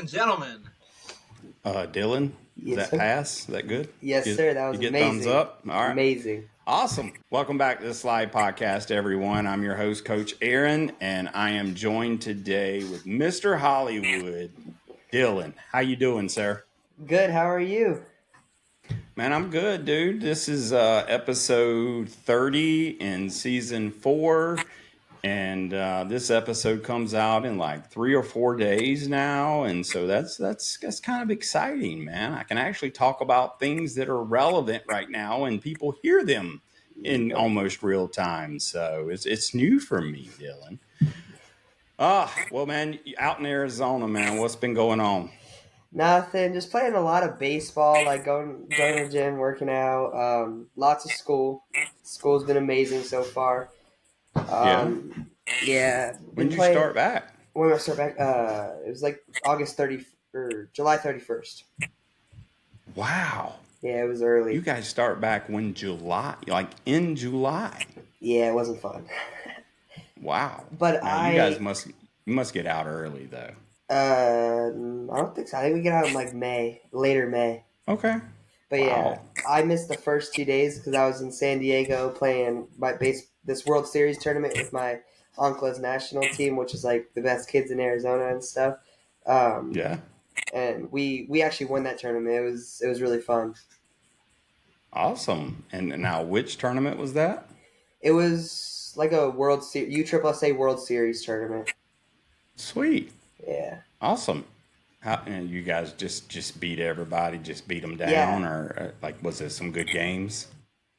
and gentlemen. Dylan, Yes, that sir. pass? Is that good? Yes, sir. That was you get amazing. thumbs up? All right. Amazing. Awesome. Welcome back to the Slide Podcast, everyone. I'm your host, Coach Aaron, and I am joined today with Mr. Hollywood, Dylan. How you doing, sir? Good. How are you? Man, I'm good, dude. This is episode 30 in season 4. And this episode comes out in like 3 or 4 days now, and so that's kind of exciting, man. I can actually talk about things that are relevant right now, and people hear them in almost real time. So it's new for me, Dylan. Well, man, out in Arizona, man, what's been going on? Nothing. Just playing a lot of baseball, like going to the gym, working out. Lots of school. School's been amazing so far. Yeah. When Been did you playing. start back? When did I start back? It was like August 30 or July 31st. Wow. Yeah, it was early. You guys start back when July, like in July. Yeah, it wasn't fun. Wow. But Man, you guys must get out early though. I don't think so. I think we get out in like May, later May. Okay. But yeah, I missed the first 2 days because I was in San Diego playing this World Series tournament with my uncle's national team, which is like the best kids in Arizona and stuff. Yeah. And we actually won that tournament. It was really fun. Awesome. And now, which tournament was that? It was like a USSSA World Series tournament. Sweet. Yeah. Awesome. And you guys just beat everybody, just beat them down, Yeah. or like was it some good games?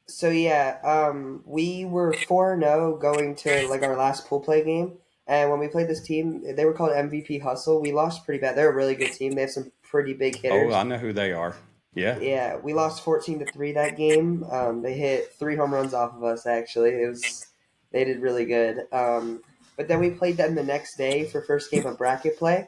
So yeah, we were 4-0 going to like our last pool play game, and when we played this team, they were called MVP Hustle. We lost pretty bad. They're a really good team. They have some pretty big hitters. Oh, I know who they are. Yeah. Yeah, we lost 14-3 that game. They hit 3 home runs off of us. Actually, they did really good. But then we played them the next day for first game of bracket play.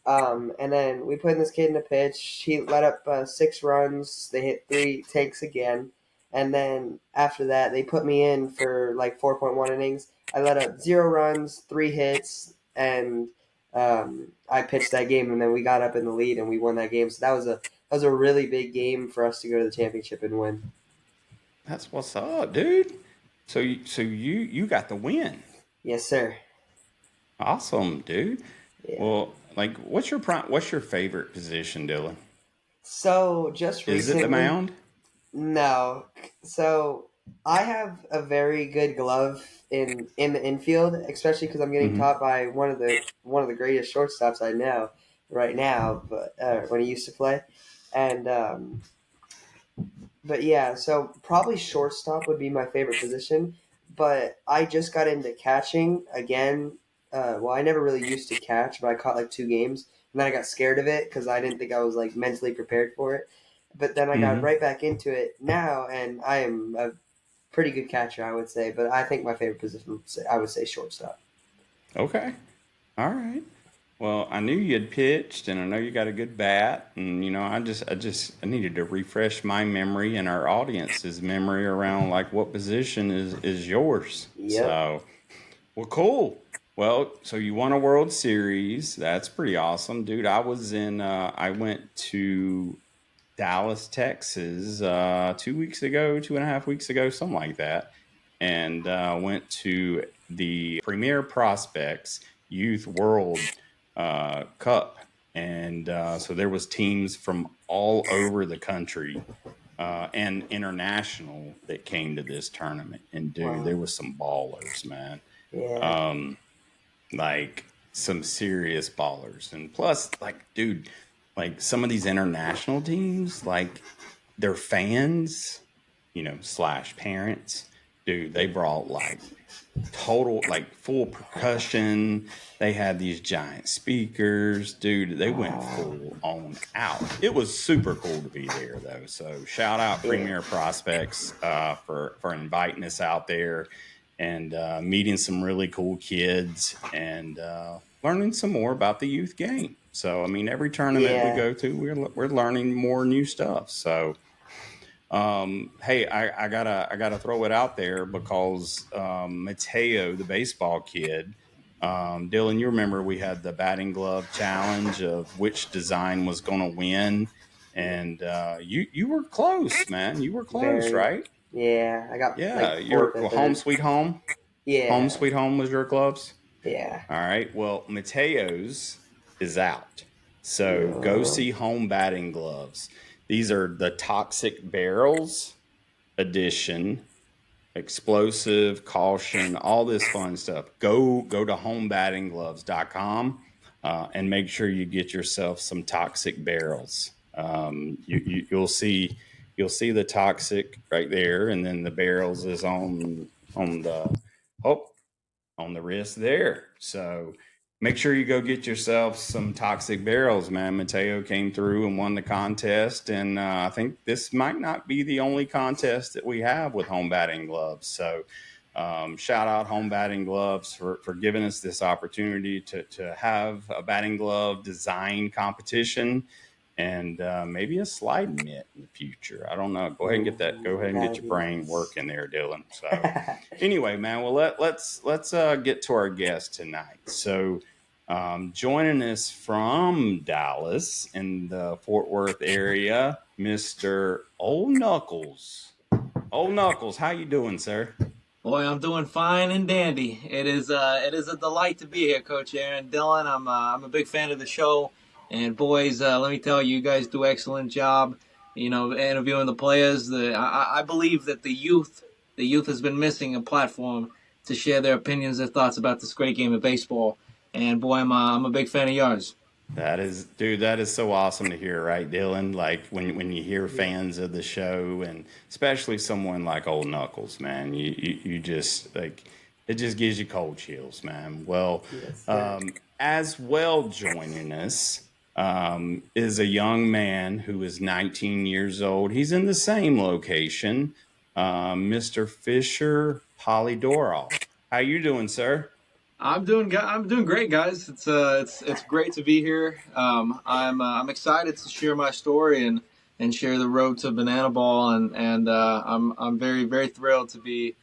And then we put this kid in the pitch. He let up 6 runs. They hit 3 takes again. And then after that, they put me in for like 4.1 innings. I let up 0 runs, 3 hits, and I pitched that game. And then we got up in the lead and we won that game. So that was a really big game for us to go to the championship and win. That's what's up, dude. So you got the win. Yes, sir. Awesome, dude. Yeah. Well, like, what's your favorite position, Dylan? So just recently, is it the mound? No. So I have a very good glove in the infield, especially because I'm getting taught by one of the greatest shortstops I know right now, but when he used to play, and but yeah, so probably shortstop would be my favorite position. But I just got into catching again. Well, I never really used to catch, but I caught like 2 games, and then I got scared of it because I didn't think I was like mentally prepared for it. But then I got right back into it now, and I am a pretty good catcher, I would say. But I think my favorite position, I would say shortstop. Okay. All right. Well, I knew you had pitched, and I know you got a good bat, and I needed to refresh my memory and our audience's memory around like what position is yours. Yep. So, well, cool. Well, so you won a World Series. That's pretty awesome, dude. I went to Dallas, Texas, 2 weeks ago, 2.5 weeks ago, something like that, and went to the Premier Prospects Youth World Cup, and so there was teams from all over the country and international that came to this tournament, and dude, Wow. there was some ballers, man. Yeah. Like some serious ballers, and plus, like, dude, like some of these international teams, like their fans, / parents, dude, they brought like total, like full percussion. They had these giant speakers, dude. They went full on out. It was super cool to be there, though. So shout out Premier Prospects for inviting us out there and meeting some really cool kids and learning some more about the youth game. So I mean, every tournament we go to, we're learning more new stuff. So. Hey, I gotta throw it out there because Mateo, the baseball kid, Dylan, you remember we had the batting glove challenge of which design was going to win, and you were close, man. You were close, Very. right? Yeah, I got Yeah, like fourth your or home third. sweet home. Home Yeah, sweet home was your gloves. yeah. All right. Well, Mateo's is out, so go No. see Home Batting Gloves. These are the Toxic Barrels edition, explosive, caution, all this fun stuff. Go to homebattinggloves.com and make sure you get yourself some toxic barrels. You'll see the toxic right there, and then the barrels is on the oh on the wrist there. So make sure you go get yourself some toxic barrels, man. Mateo came through and won the contest, and I think this might not be the only contest that we have with home batting gloves. So shout out Home Batting Gloves for giving us this opportunity to have a batting glove design competition and maybe a slide mitt in the future. I don't know. Go ahead and get that. Go ahead Ooh, and get that'd your be brain nice. working there, Dylan. So anyway, man, well let's get to our guest tonight. So joining us from Dallas in the Fort Worth area, Mr. Old Knuckles. Old Knuckles, how you doing, sir? Boy, I'm doing fine and dandy. It is a delight to be here, Coach Aaron Dillon. I'm a big fan of the show, and boys, let me tell you, you guys do an excellent job. You know, interviewing the players. I believe that the youth has been missing a platform to share their opinions, their thoughts about this great game of baseball. And boy, I'm a big fan of yours. That is, dude, that is so awesome to hear, right, Dylan? Like when you hear Yeah. fans of the show, and especially someone like Old Knuckles, man, you just like it just gives you cold chills, man. Well, Yes, sir. as well joining us is a young man who is 19 years old. He's in the same location, Mr. Fisher Polydoroff. How you doing, sir? I'm doing great, guys. It's great to be here. I'm excited to share my story and share the road to Banana Ball, and I'm very thrilled to be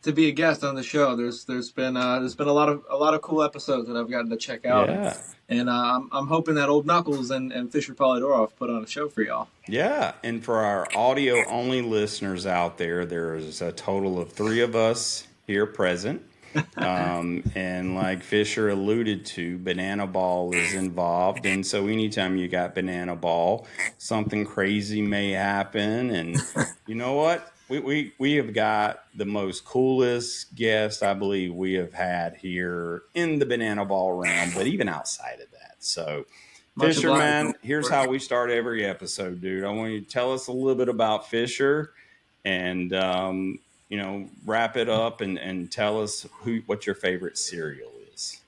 a guest on the show. There's been a lot of cool episodes that I've gotten to check out, Yeah. and I'm hoping that Old Knuckles and Fisher Polydoroff put on a show for y'all. Yeah, and for our audio only listeners out there, there's a total of three of us here present. And like Fisher alluded to, Banana Ball is involved. And so anytime you got Banana Ball, something crazy may happen. And you know what? We have got the most coolest guest I believe we have had here in the Banana Ball realm, but even outside of that. So Much Fisher, obliged. man, here's how we start every episode, dude. I want you to tell us a little bit about Fisher and, wrap it up and tell us what your favorite cereal is.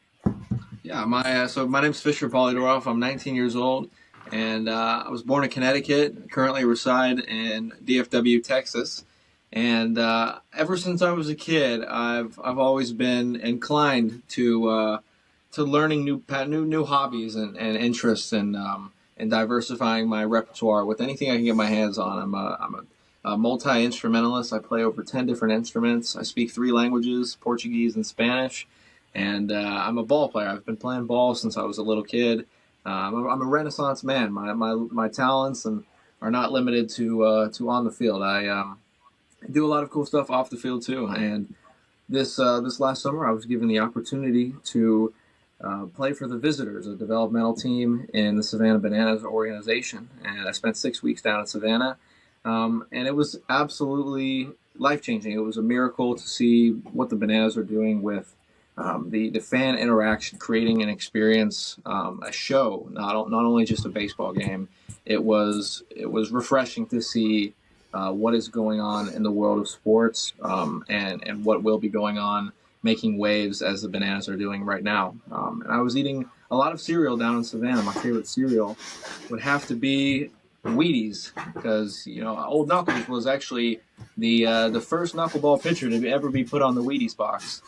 Yeah, my name's Fisher Polydoroff. I'm 19 years old, and I was born in Connecticut. Currently reside in DFW, Texas, and ever since I was a kid, I've always been inclined to learning new hobbies and interests and diversifying my repertoire with anything I can get my hands on. I'm a multi instrumentalist. I play over 10 different instruments. I speak three languages: Portuguese and Spanish. And I'm a ball player. I've been playing ball since I was a little kid. I'm a Renaissance man. My talents are not limited to on the field. I do a lot of cool stuff off the field too. And this last summer, I was given the opportunity to play for the Visitors, a developmental team in the Savannah Bananas organization. And I spent 6 weeks down in Savannah, and it was absolutely life changing. It was a miracle to see what the Bananas are doing with the fan interaction, creating an experience, a show, not only just a baseball game. It was refreshing to see what is going on in the world of sports, and what will be going on, making waves as the Bananas are doing right now. And I was eating a lot of cereal down in Savannah. My favorite cereal would have to be Wheaties, because Old Knuckles was actually the first knuckleball pitcher to ever be put on the Wheaties box,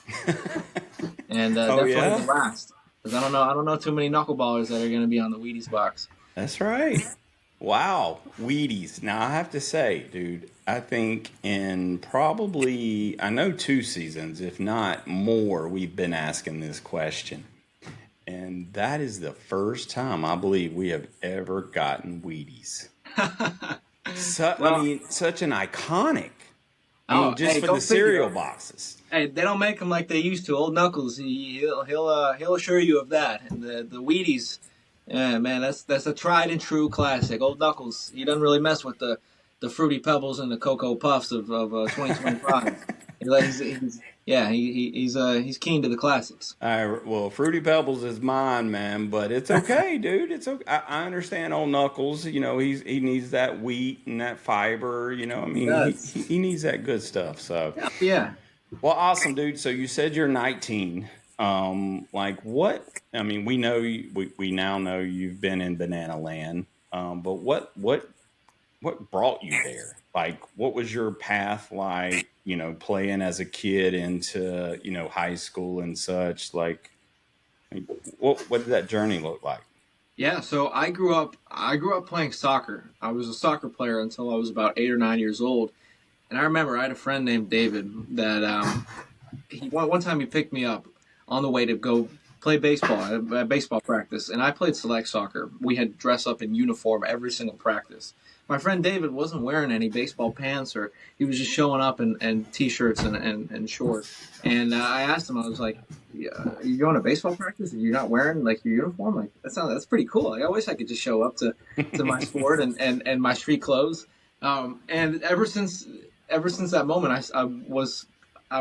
and Oh definitely the yeah, last. Because I don't know too many knuckleballers that are going to be on the Wheaties box. that's right. Wow, Wheaties. Now I have to say, dude, I think in probably I know 2 seasons, if not more, we've been asking this question. And that is the first time I believe we have ever gotten Wheaties. So I Well, mean, such an iconic. I mean, oh, just hey, for the go figure. cereal boxes. Hey, they don't make them like they used to. Old Knuckles, he'll assure you of that. And the Wheaties, yeah, man, that's a tried and true classic. Old Knuckles, he doesn't really mess with the fruity pebbles and the cocoa puffs of 2025. He's keen to the classics. Well, Fruity Pebbles is mine, man, but it's okay, dude. It's okay. I understand old Knuckles. You know, he needs that wheat and that fiber. You know, I He mean, does. he needs that good stuff. So, Yeah, yeah. well, awesome, dude. So you said you're 19. Like what? I mean, we now know you've been in Banana Land. But what brought you there? Like, what was your path like? You know, playing as a kid into high school and such. Like, what did that journey look like? Yeah, so I grew up playing soccer. I was a soccer player until I was about 8 or 9 years old. And I remember I had a friend named David that one time he picked me up on the way to go play baseball at baseball practice, and I played select soccer. We had to dress up in uniform every single practice. My friend David wasn't wearing any baseball pants, or he was just showing up in t-shirts and shorts. And I asked him, I was like, yeah, "Are you going to baseball practice? And you're not wearing like your uniform? Like that's pretty cool. Like, I wish I could just show up to my sport and my street clothes." And ever since that moment, I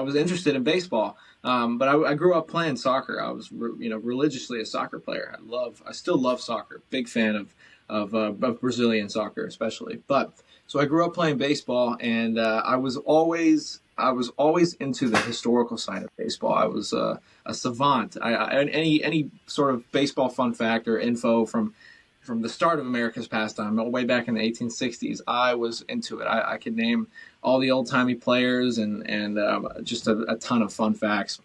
was interested in baseball. But I grew up playing soccer. I was, religiously a soccer player. I still love soccer. Big fan of Brazilian soccer, especially. But so I grew up playing baseball, and I was always into the historical side of baseball. I was a savant. Any sort of baseball fun fact or info from the start of America's pastime, all the way back in the 1860s, I was into it. I could name all the old timey players and just a ton of fun facts.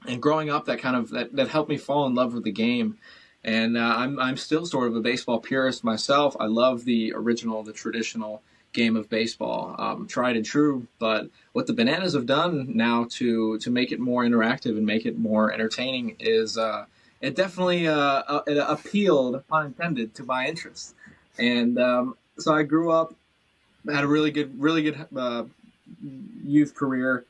And growing up, that helped me fall in love with the game. And I'm still sort of a baseball purist myself. I love the traditional game of baseball, tried and true. But what the Bananas have done now to make it more interactive and make it more entertaining is it definitely it appealed, pun intended, to my interest. And so I grew up, had a really good youth career.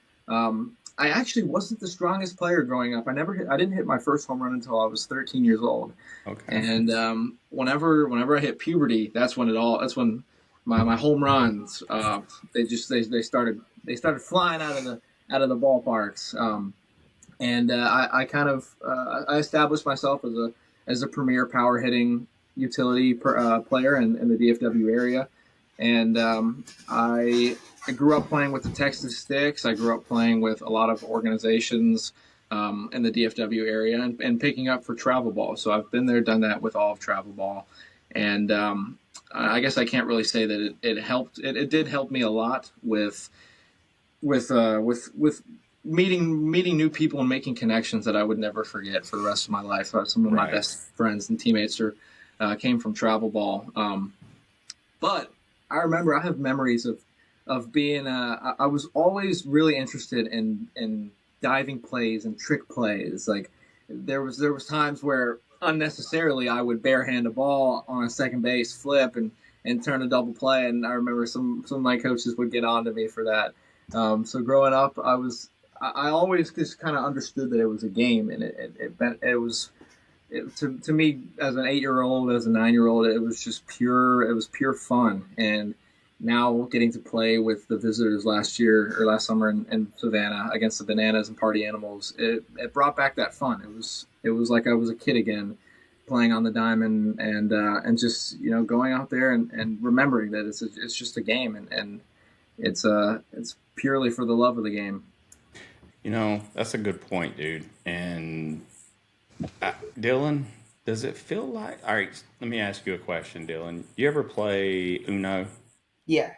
I actually wasn't the strongest player growing up. I didn't hit my first home run until I was 13 years old. Okay. And whenever I hit puberty, that's when my home runs they started flying out of the ballparks. And I kind of I established myself as a premier power hitting utility player in the DFW area. And I grew up playing with the Texas Sticks. I grew up playing with a lot of organizations in the DFW area, and picking up for travel ball. So I've been there, done that with all of travel ball. And I guess I can't really say that it helped. It did help me a lot with meeting new people and making connections that I would never forget for the rest of my life. Some of my Right. best friends and teammates came from travel ball. But I remember I have memories of being. I was always really interested in diving plays and trick plays. Like there was times where unnecessarily I would barehand a ball on a second base flip and turn a double play. And I remember some of my coaches would get on to me for that. So growing up, I always just kind of understood that it was a game, and to me as an 8-year old, as a 9-year old, it was pure fun. And now getting to play with the visitors last summer in Savannah against the Bananas and Party Animals, it brought back that fun. It was like I was a kid again, playing on the diamond, and just going out there and remembering that it's just a game, and it's purely for the love of the game. That's a good point, dude. And Dylan, does it feel like? All right, let me ask you a question, Dylan. You ever play Uno? Yeah,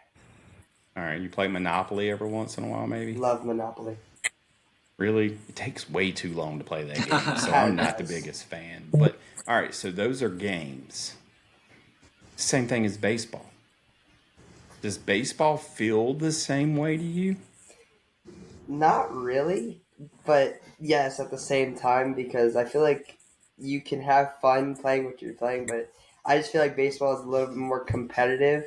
All right, you play Monopoly every once in a while, maybe? love Monopoly. Really? It takes way too long to play that game, so How I'm it not the does. biggest fan. But all right, so those are games. Same thing as baseball. Does baseball feel the same way to you? Not really, but yes, at the same time, because I feel like you can have fun playing what you're playing, but I just feel like baseball is a little bit more competitive.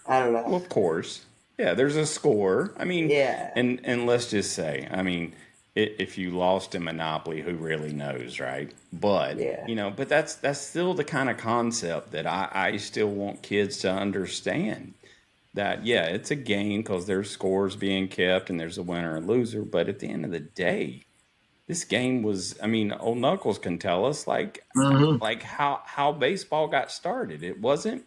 I don't know. Well, of course. Yeah, there's a score. I mean, Yeah, and let's just say, I mean, if you lost in Monopoly, who really knows, right? But yeah, but that's still the kind of concept that I still want kids to understand. That yeah, it's a game because there's scores being kept and there's a winner and loser. But at the end of the day, this game was. I mean, old Knuckles can tell us Mm-hmm. like how baseball got started. It wasn't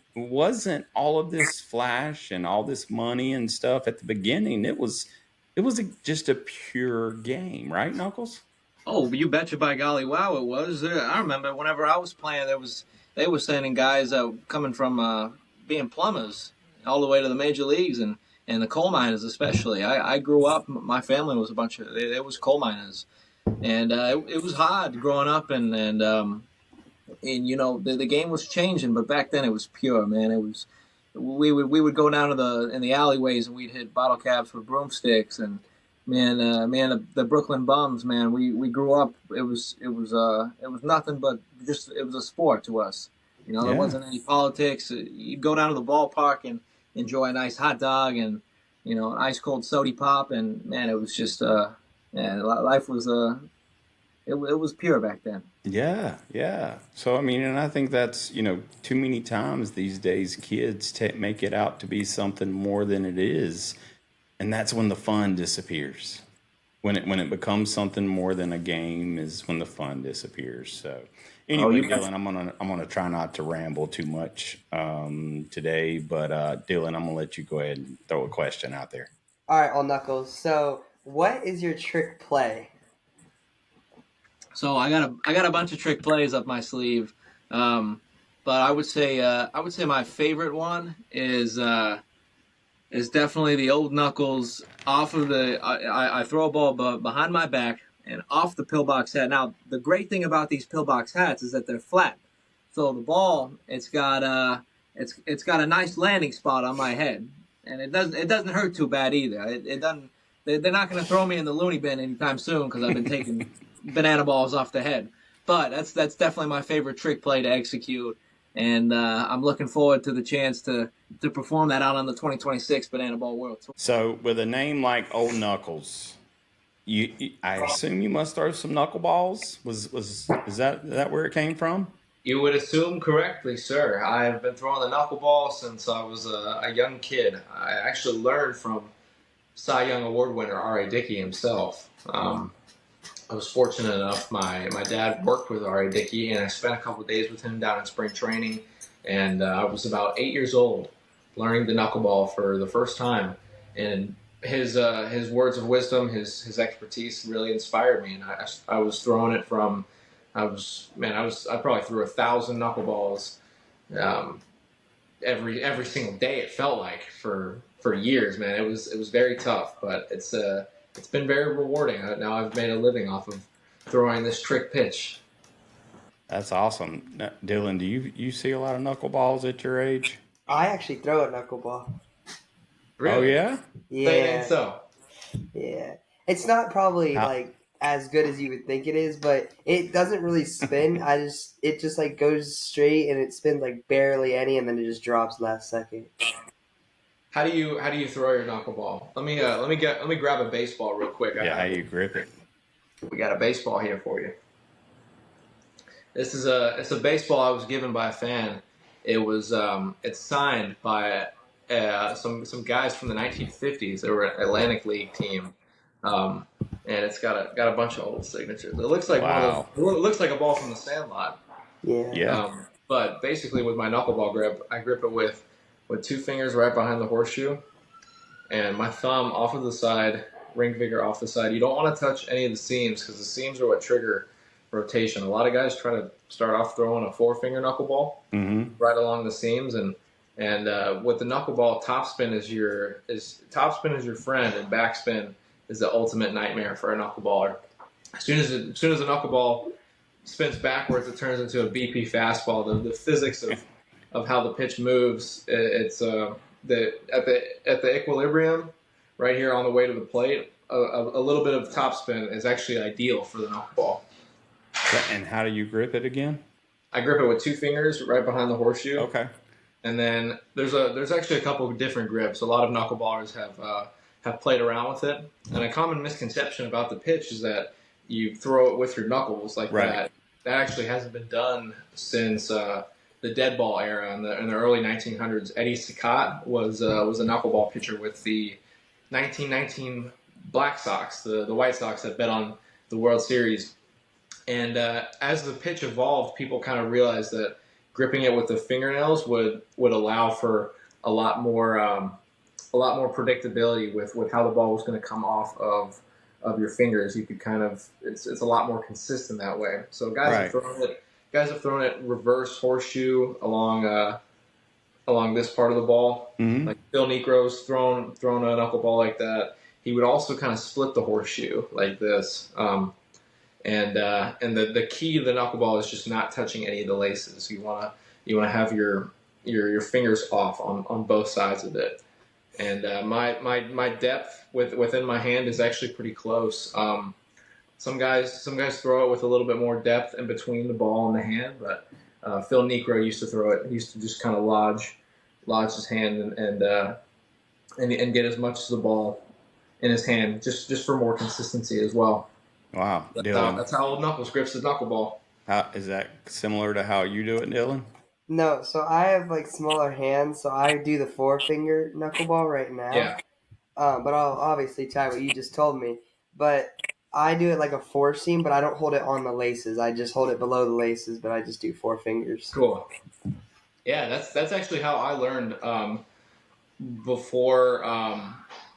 all of this flash and all this money and stuff at the beginning. Just a pure game, right, Knuckles? Oh, you betcha by golly, wow, it was. I remember whenever I was playing, they were sending guys coming from being plumbers all the way to the major leagues and the coal miners especially. I grew up. My family was a bunch of they was coal miners, and it was hard growing up and the game was changing, but back then it was pure, man. It was we would go down to the in the alleyways and we'd hit bottle caps with broomsticks and man the Brooklyn Bums, man. We grew up. It was nothing but just it was a sport to us. There Yeah. wasn't any politics. You'd go down to the ballpark and enjoy a nice hot dog and an ice cold soda pop, and man, it was just man, life was it was pure back then. Yeah, yeah. So I mean, and I think that's too many times these days kids make it out to be something more than it is, and that's when the fun disappears. When it becomes something more than a game is when the fun disappears. So Oh, anyway, you bet. Dylan, I'm gonna try not to ramble too much today, but Dylan, I'm gonna let you go ahead and throw a question out there. All right, all Knuckles. So, what is your trick play? So I got a bunch of trick plays up my sleeve, um, but I would say my favorite one is definitely the old knuckles off of the. I throw a ball behind my back and off the pillbox hat. Now the great thing about these pillbox hats is that they're flat, so the ball it's got a nice landing spot on my head, and it doesn't hurt too bad either. It doesn't. They're not going to throw me in the loony bin anytime soon because I've been taking banana balls off the head. But that's definitely my favorite trick play to execute, and I'm looking forward to the chance to perform that out on the 2026 Banana Ball World Tour. So with a name like Old Knuckles, I assume you must throw some knuckleballs. Was is that where it came from? You would assume correctly, sir. I've been throwing the knuckleball since I was a young kid. I actually learned from Cy Young Award winner R.A. Dickey himself. I was fortunate enough. My dad worked with R.A. Dickey, and I spent a couple of days with him down in spring training. And I was about 8 years old, learning the knuckleball for the first time. And his words of wisdom, his expertise really inspired me. And I was throwing it from I probably threw 1,000 knuckleballs um, every single day. It felt like for years, man. It was very tough, but it's been very rewarding. Now I've made a living off of throwing this trick pitch. That's awesome. Dylan, do you see a lot of knuckleballs at your age? I actually throw a knuckleball. Oh Really? yeah? Say it ain't Yeah, so. yeah. It's not probably How like as good as you would think it is, but it doesn't really spin. It just like goes straight and it spins like barely any, and then it just drops last second. How do you throw your knuckleball? Let me grab a baseball real quick. yeah, how you grip it? We got a baseball here for you. It's a baseball I was given by a fan. It's signed by some guys from the 1950s. They were an Atlantic League team, um, and it's got a bunch of old signatures. It looks like one of those. Wow. It looks like a ball from the Sandlot. Yeah. Yeah. But basically, with my knuckleball grip, I grip it with two fingers right behind the horseshoe, and my thumb off of the side, ring finger off the side. You don't want to touch any of the seams because the seams are what trigger rotation. A lot of guys try to start off throwing a four-finger knuckleball Mm-hmm. right along the seams, and with the knuckleball, topspin is your friend, and backspin is the ultimate nightmare for a knuckleballer. As soon as a knuckleball spins backwards, it turns into a BP fastball. The physics of how the pitch moves, it's the at the equilibrium right here on the way to the plate. A little bit of topspin is actually ideal for the knuckleball. And how do you grip it again? I grip it with 2 fingers right behind the horseshoe. Okay. And then there's actually a couple of different grips. A lot of knuckleballers have played around with it. And a common misconception about the pitch is that you throw it with your knuckles like that. That actually hasn't been done since the dead ball era in the early 1900s. Eddie Saccott was a knuckleball pitcher with the 1919 Black Sox, the White Sox that bet on the World Series. And as the pitch evolved, people kind of realized that gripping it with the fingernails would allow for a lot more predictability with how the ball was going to come off of your fingers. You could kind of it's a lot more consistent that way. So guys have thrown it reverse horseshoe along this part of the ball. Mm-hmm. Like Phil Necro's thrown a knuckleball like that. He would also kind of split the horseshoe like this. And the key to the knuckleball is just not touching any of the laces. You wanna have your fingers off on both sides of it. And my depth within my hand is actually pretty close. Some guys throw it with a little bit more depth in between the ball and the hand, but Phil Necro used to throw it. He used to just kind of lodge his hand and get as much as the ball in his hand, just for more consistency as well. Wow, That's how Old Knuckles grips his knuckleball. How is that similar to how you do it, Dylan? No, so I have like smaller hands, so I do the 4-finger knuckleball right now. Yeah. But I'll obviously try what you just told me. But I do it like a 4-seam, but I don't hold it on the laces. I just hold it below the laces, but I just do 4 fingers. Cool. Yeah, that's actually how I learned before.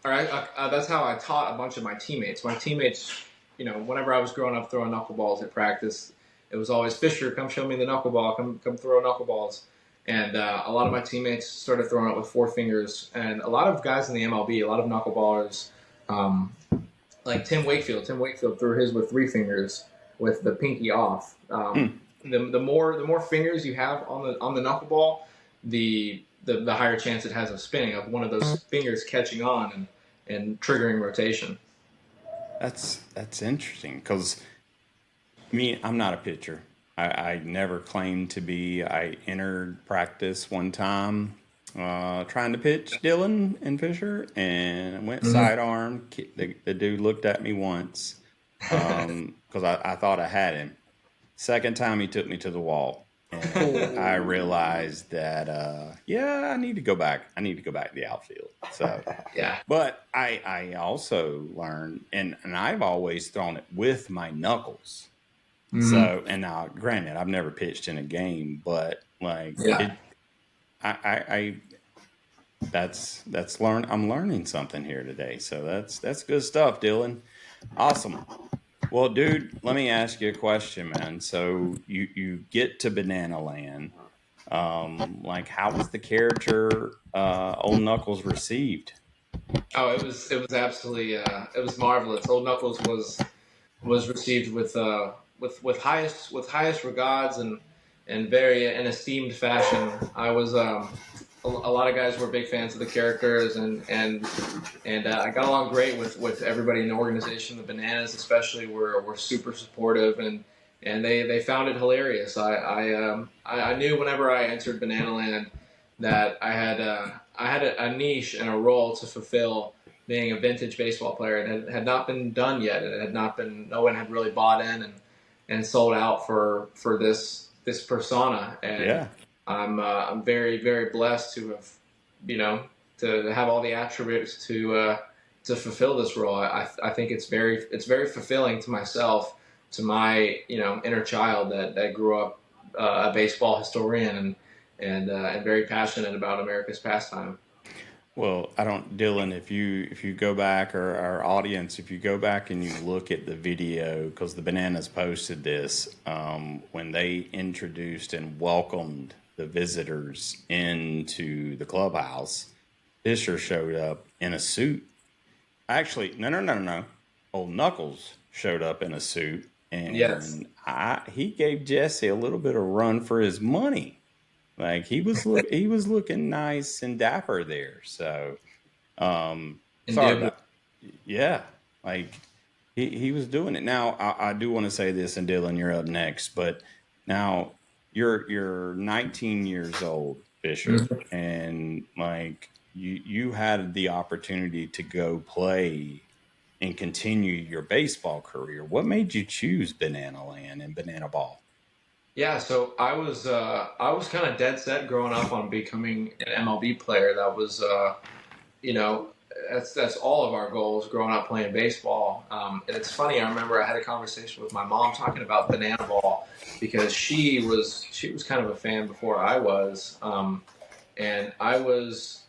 That's how I taught a bunch of my teammates. My teammates, whenever I was growing up throwing knuckleballs at practice, it was always, Fisher, come show me the knuckleball, come throw knuckleballs. And a lot of my teammates started throwing it with 4 fingers. And a lot of guys in the MLB, a lot of knuckleballers, like Tim Wakefield threw his with 3 fingers with the pinky off. The more fingers you have on the knuckleball, the higher chance it has of spinning, of one of those fingers catching on and triggering rotation. That's interesting because I'm not a pitcher. I never claimed to be. I entered practice one time trying to pitch Dylan and Fisher and went sidearm. The dude looked at me once because I thought I had him. Second time he took me to the wall. And I realized that, I need to go back. I need to go back to the outfield. So, yeah. But I also learned, and I've always thrown it with my knuckles. Mm-hmm. So, and now, granted, I've never pitched in a game, but like, I'm learning something here today. So that's good stuff, Dylan. Awesome. Well, dude, let me ask you a question, man. So you get to Banana Land. Like, how was the character Old Knuckles received? Oh, it was absolutely it was marvelous. Old Knuckles was received with highest regards and very in esteemed fashion. I was a lot of guys were big fans of the characters and I got along great with everybody in the organization. The Bananas especially were super supportive and they found it hilarious. I knew whenever I entered Banana Land that I had a niche and a role to fulfill, being a vintage baseball player. It had not been done yet. It had not been. No one had really bought in and sold out for this persona. And yeah. I'm very, very blessed to have, to have all the attributes to fulfill this role. I think it's very fulfilling to myself, to my inner child that grew up a baseball historian and very passionate about America's pastime. Well, Dylan, if you go back, or our audience, if you go back and you look at the video, because the Bananas posted this, when they introduced and welcomed the visitors into the clubhouse, Fisher showed up in a suit. Actually, no. Old Knuckles showed up in a suit, and yes. He gave Jesse a little bit of run for his money. Like he was looking nice and dapper there. So sorry Indubitably. about yeah, like he was doing it. Now I do want to say this, and Dylan, you're up next. But now you're 19 years old, Fisher, Mhm. and like you had the opportunity to go play and continue your baseball career. What made you choose Banana Land and Banana Ball? Yeah, so I was kind of dead set growing up on becoming an MLB player. That was you know, that's all of our goals growing up playing baseball. And it's funny. I remember I had a conversation with my mom talking about banana ball because she was kind of a fan before I was, and I was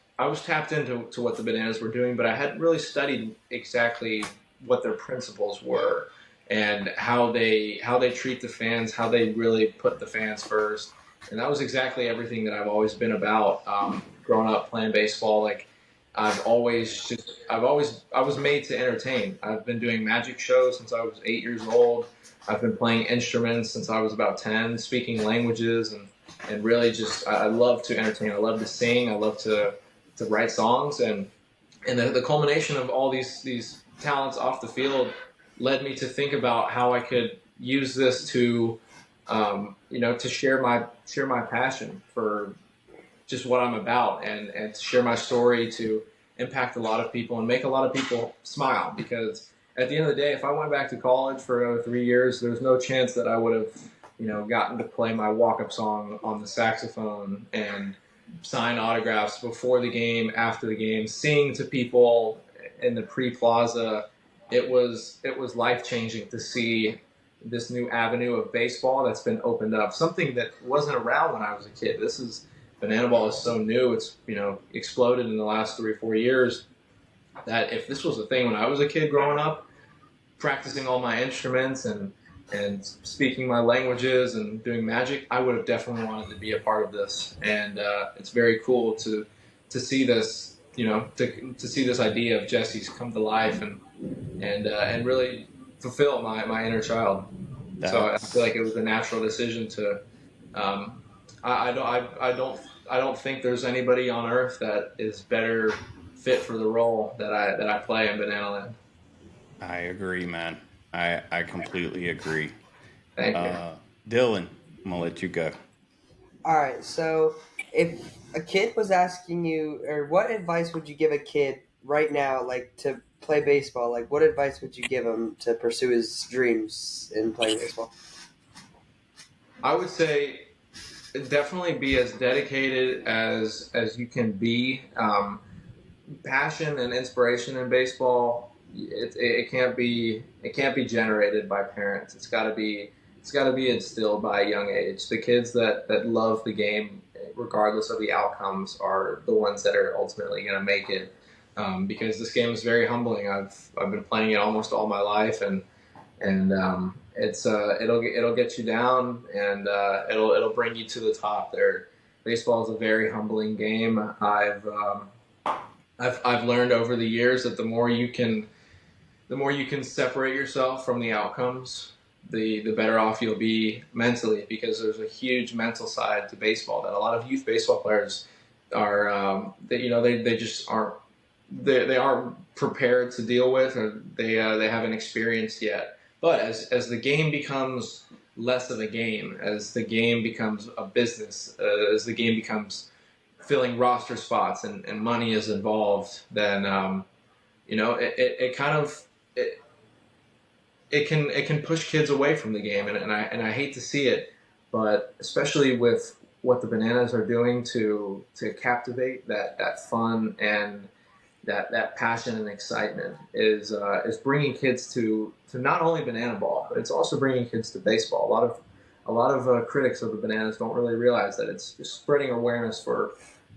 tapped into to what the bananas were doing, but I hadn't really studied exactly what their principles were and how they treat the fans, how they really put the fans first. And that was exactly everything that I've always been about. Growing up playing baseball, like I was made to entertain. I've been doing magic shows since I was 8 years old. I've been playing instruments since I was about 10, speaking languages, and really just I love to entertain. I love to sing. I love to write songs, and the culmination of all these talents off the field led me to think about how I could use this to to share my passion for just what I'm about, and to share my story to impact a lot of people and make a lot of people smile. Because at the end of the day, if I went back to college for another 3 years, there's no chance that I would have, gotten to play my walk-up song on the saxophone and sign autographs before the game, after the game, sing to people in the pre-plaza. It was life changing to see this new avenue of baseball that's been opened up. Something that wasn't around when I was a kid. This is Banana ball is so new; it's exploded in the last 3 or 4 years. That if this was a thing when I was a kid growing up, practicing all my instruments and speaking my languages and doing magic, I would have definitely wanted to be a part of this. And it's very cool to see this, to see this idea of Jesse's come to life and really fulfill my inner child. So I feel That's like it was a natural decision to. Um, I don't think there's anybody on earth that is better fit for the role that I play in Banana Land. I agree, man. I completely agree. Thank you. Uh, Dylan, I'm gonna let you go. All right, so if a kid was asking you, or what advice would you give a kid right now, like to play baseball? Like, what advice would you give him to pursue his dreams in playing baseball? I would say definitely be as dedicated as you can be. Passion and inspiration in baseball, it can't be generated by parents. It's got to be instilled by a young age. The kids that love the game, regardless of the outcomes, are the ones that are ultimately going to make it. Because this game is very humbling. I've been playing it almost all my life, and it's it'll get you down, and it'll bring you to the top. There, baseball is a very humbling game. I've learned over the years that the more you can separate yourself from the outcomes, the better off you'll be mentally, because there's a huge mental side to baseball that a lot of youth baseball players are they just aren't they aren't prepared to deal with, or they haven't experienced yet. But as the game becomes less of a game, as the game becomes a business, as the game becomes filling roster spots and money is involved, then it kind of it can push kids away from the game, and I hate to see it, but especially with what the Bananas are doing to captivate that fun and that passion and excitement is bringing kids to not only banana ball, but it's also bringing kids to baseball. A lot of critics of the Bananas don't really realize that it's just spreading awareness for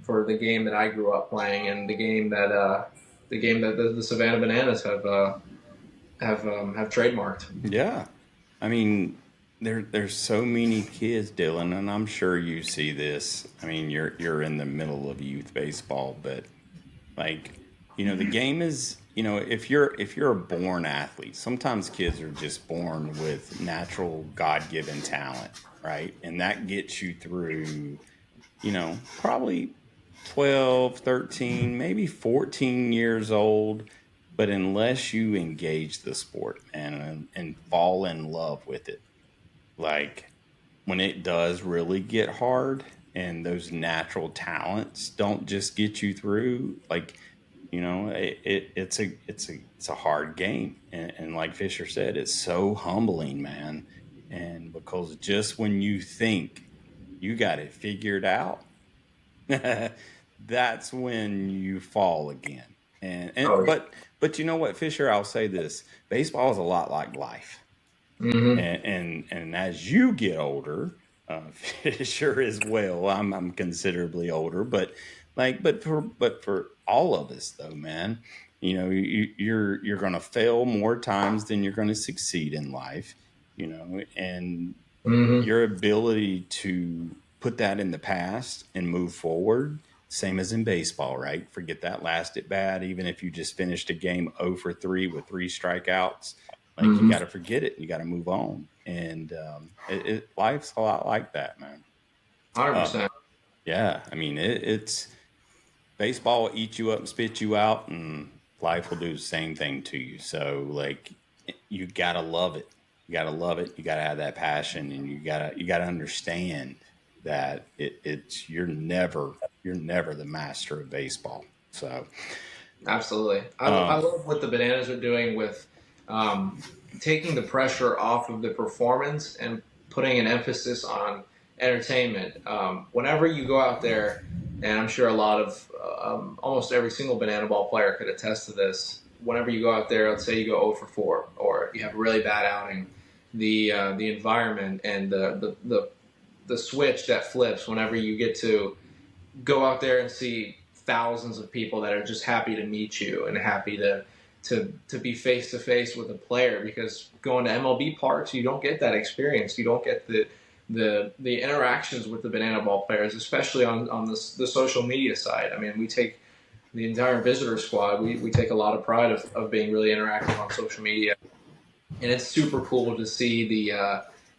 the game that I grew up playing, and the game that the Savannah Bananas have trademarked. Yeah, I mean, there's so many kids, Dylan, and I'm sure you see this. I mean, you're in the middle of youth baseball, but like, the game is, if you're a born athlete, sometimes kids are just born with natural God given talent, right? And that gets you through probably 12, 13, maybe 14 years old. But unless you engage the sport and fall in love with it, like when it does really get hard and those natural talents don't just get you through, like, it's a hard game. And like Fisher said, it's so humbling, man. And because just when you think you got it figured out, that's when you fall again. And Oh yeah. but you know what, Fisher, I'll say this. Baseball is a lot like life. Mm-hmm. And as you get older, Fisher as well. I'm considerably older, but but for all of us though, man, you're going to fail more times than you're going to succeed in life, and Mm-hmm. your ability to put that in the past and move forward, same as in baseball, right? Forget that last at bat, even if you just finished a game 0 for 3 with 3 strikeouts, like you Mm-hmm. got to forget it. You got to move on. And life's a lot like that, man. Uh, 100%. yeah, I mean, it's baseball will eat you up and spit you out, and life will do the same thing to you. So, like, you gotta love it. You gotta love it. You gotta have that passion, and you gotta understand that you're never the master of baseball. So, Absolutely. I um, love what the Bananas are doing with um, taking the pressure off of the performance and putting an emphasis on entertainment. Whenever you go out there, and I'm sure a lot of almost every single banana ball player could attest to this. Whenever you go out there, let's say you go 0 for 4, or you have a really bad outing, the environment and the switch that flips whenever you get to go out there and see thousands of people that are just happy to meet you and happy to be face to face with a player, because going to MLB parks, you don't get that experience. You don't get the interactions with the banana ball players, especially on the social media side. I mean, we take the entire visitor squad. We take a lot of pride of being really interactive on social media, and it's super cool to see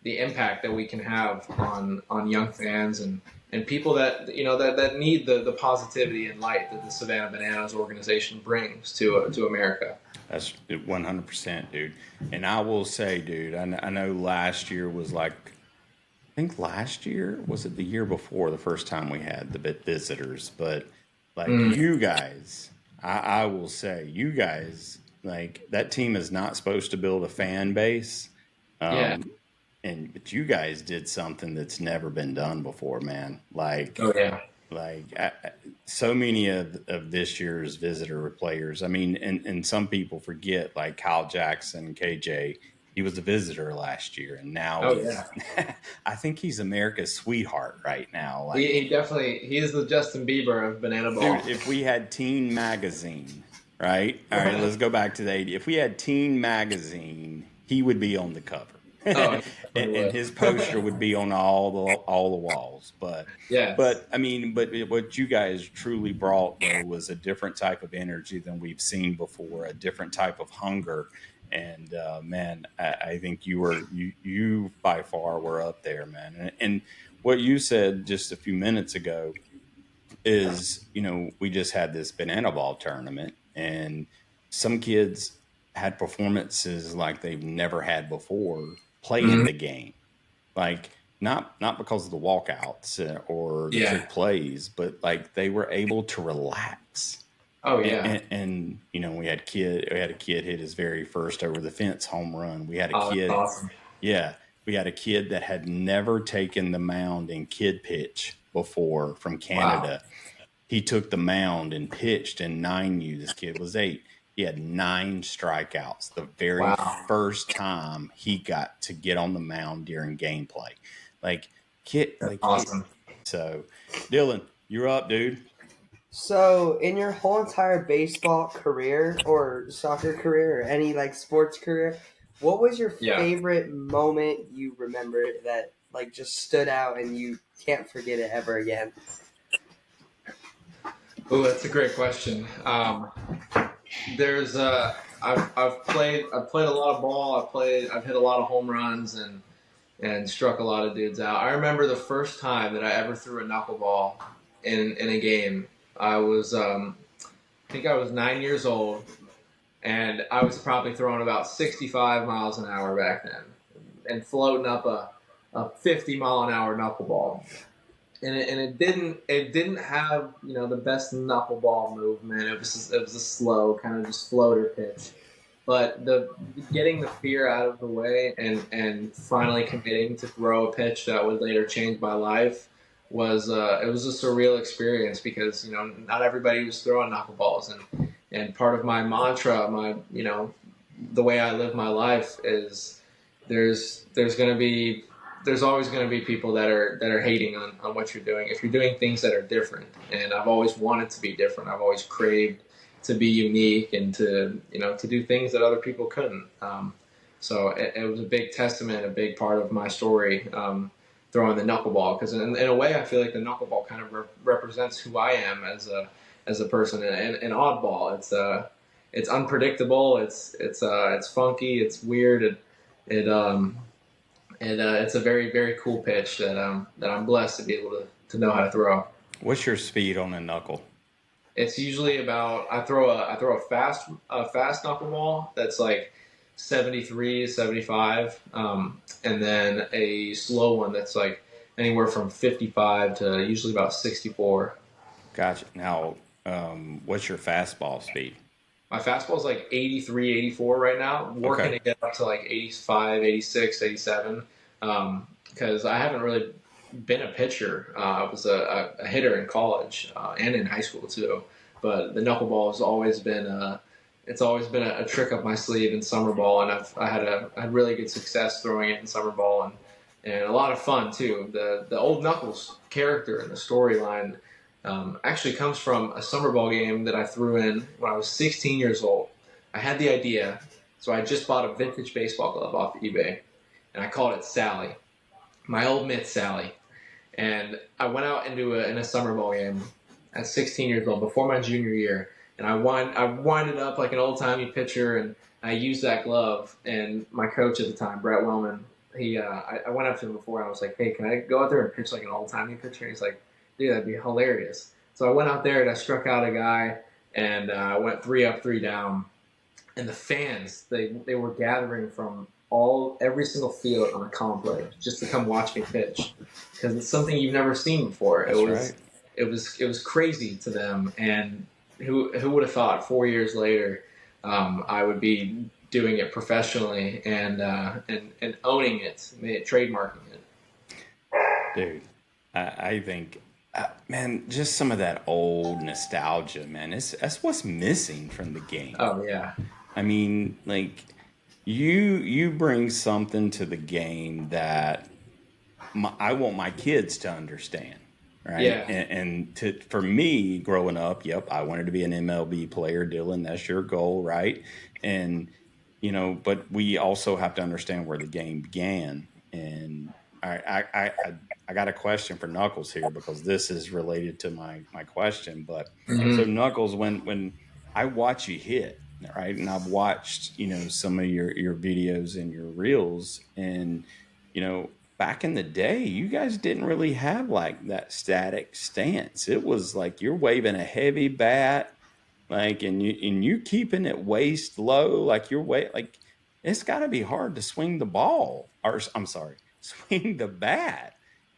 the impact that we can have on young fans and people that that need the positivity and light that the Savannah Bananas organization brings to America. that's 100%, dude. And I will say, dude, I know last year was like, I think last year was it the year before the first time we had the bit visitors, but like Mm, you guys, I will say you guys, like that team is not supposed to build a fan base. yeah. Um, but you guys did something that's never been done before, man. Oh yeah. So many of this year's visitor players. I mean, and some people forget, like Kyle Jackson, KJ. He was a visitor last year, and now Oh yeah. he's. I think he's America's sweetheart right now. Like, He is the Justin Bieber of banana ball. dude, if we had Teen Magazine, right? All right, let's go back to the 80s. If we had Teen Magazine, he would be on the cover. Oh, and, he definitely his poster would be on all the walls. But yes. but I mean, what you guys truly brought though was a different type of energy than we've seen before, a different type of hunger. And man, I think you by far were up there, man. And what you said just a few minutes ago is, we just had this banana ball tournament, and some kids had performances like they've never had before playing Mhm. the game. Like, not because of the walkouts or the Yeah. trick plays, but like they were able to relax. Oh And, yeah. and, and we had a kid hit his very first over the fence home run. We had a Oh, that's kid, awesome. yeah, we had a kid that had never taken the mound in kid pitch before from Wow. Canada. He took the mound and pitched in 9U. This kid was 8. He had 9 strikeouts the very Wow. first time he got to get on the mound during gameplay. Like, kid, That's like it. awesome. So, Dylan, you're up, dude. So, in your whole entire baseball career or soccer career or any like sports career, what was your Yeah. favorite moment you remember that like just stood out and you can't forget it ever again? Oh, that's a great question. There's I've played a lot of ball. I've hit a lot of home runs, and and struck a lot of dudes out. I remember the first time that I ever threw a knuckleball in a game. I was I think I was 9 years old, and I was probably throwing about 65 miles an hour back then, and floating up a 50-mile-an-hour knuckleball. And it didn't have the best knuckleball movement. It was a slow kind of just floater pitch. But the getting the fear out of the way and finally committing to throw a pitch that would later change my life was it was a surreal experience because not everybody was throwing knuckleballs, and part of my mantra, my the way I live my life is there's going to be there's always going to be people that are hating on what you're doing if you're doing things that are different. And I've always wanted to be different. I've always craved to be unique and to do things that other people couldn't. So it was a big testament, a big part of my story, throwing the knuckleball, because in a way I feel like the knuckleball kind of represents who I am as a person, and oddball. It's unpredictable. It's funky. It's weird. It's a very, very cool pitch that I'm blessed to be able to know how to throw. What's your speed on a knuckle? It's usually about I throw a fast knuckleball that's like 73, 75, and then a slow one that's like anywhere from 55 to usually about 64. Gotcha. Now, what's your fastball speed? My fastball is like 83, 84 right now. I'm working Okay. to get up to like 85, 86, 87, because I haven't really been a pitcher. I was a hitter in college and in high school too. But the knuckleball has always been a trick up my sleeve in summer ball, and I had really good success throwing it in summer ball, and a lot of fun too. The old Knuckles character and the storyline actually comes from a summer ball game that I threw in when I was 16 years old. I had the idea, so I just bought a vintage baseball glove off eBay, and I called it Sally, my old mitt Sally. And I went out in a summer ball game at 16 years old before my junior year, and I winded up like an old timey pitcher, and I used that glove. And my coach at the time, Brett Wellman, I went up to him before, and I was like, "Hey, can I go out there and pitch like an old timey pitcher?" And he's like, "Dude, that'd be hilarious." So I went out there and I struck out a guy, and I went 3 up, 3 down, and the fans they were gathering from every single field on the complex just to come watch me pitch, because it's something you've never seen before. That's right. It was crazy to them, and who would have thought 4 years later I would be doing it professionally and owning it, trademarking it. Dude, I think, man, just some of that old nostalgia, man. That's what's missing from the game. Oh yeah. I mean, like, you bring something to the game that I want my kids to understand, right? Yeah. And for me, growing up, yep, I wanted to be an MLB player, Dylan. That's your goal, right? And but we also have to understand where the game began. And I got a question for Knuckles here, because this is related to my question. But so Mm-hmm. Knuckles, when I watch you hit, right, and I've watched some of your videos and your reels, and back in the day, you guys didn't really have like that static stance. It was like you're waving a heavy bat, like, and you keeping it waist low, like your weight, like it's got to be hard to swing the ball, or I'm sorry, swing the bat,